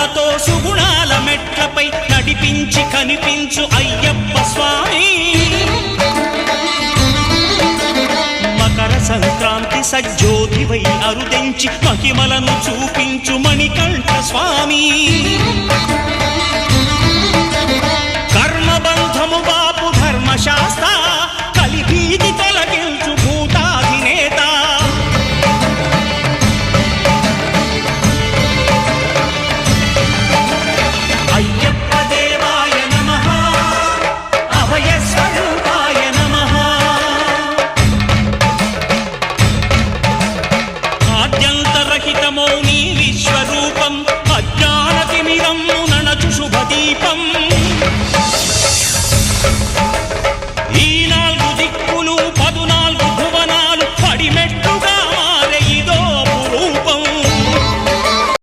సుగుణాలతో సుగుణాల మెట్లపై నడిపించి కనిపించు అయ్యప్ప స్వామి మకర సంక్రాంతి సజ్జోతివై అరుదెంచి మహిమలను చూపించు మణికంఠ స్వామి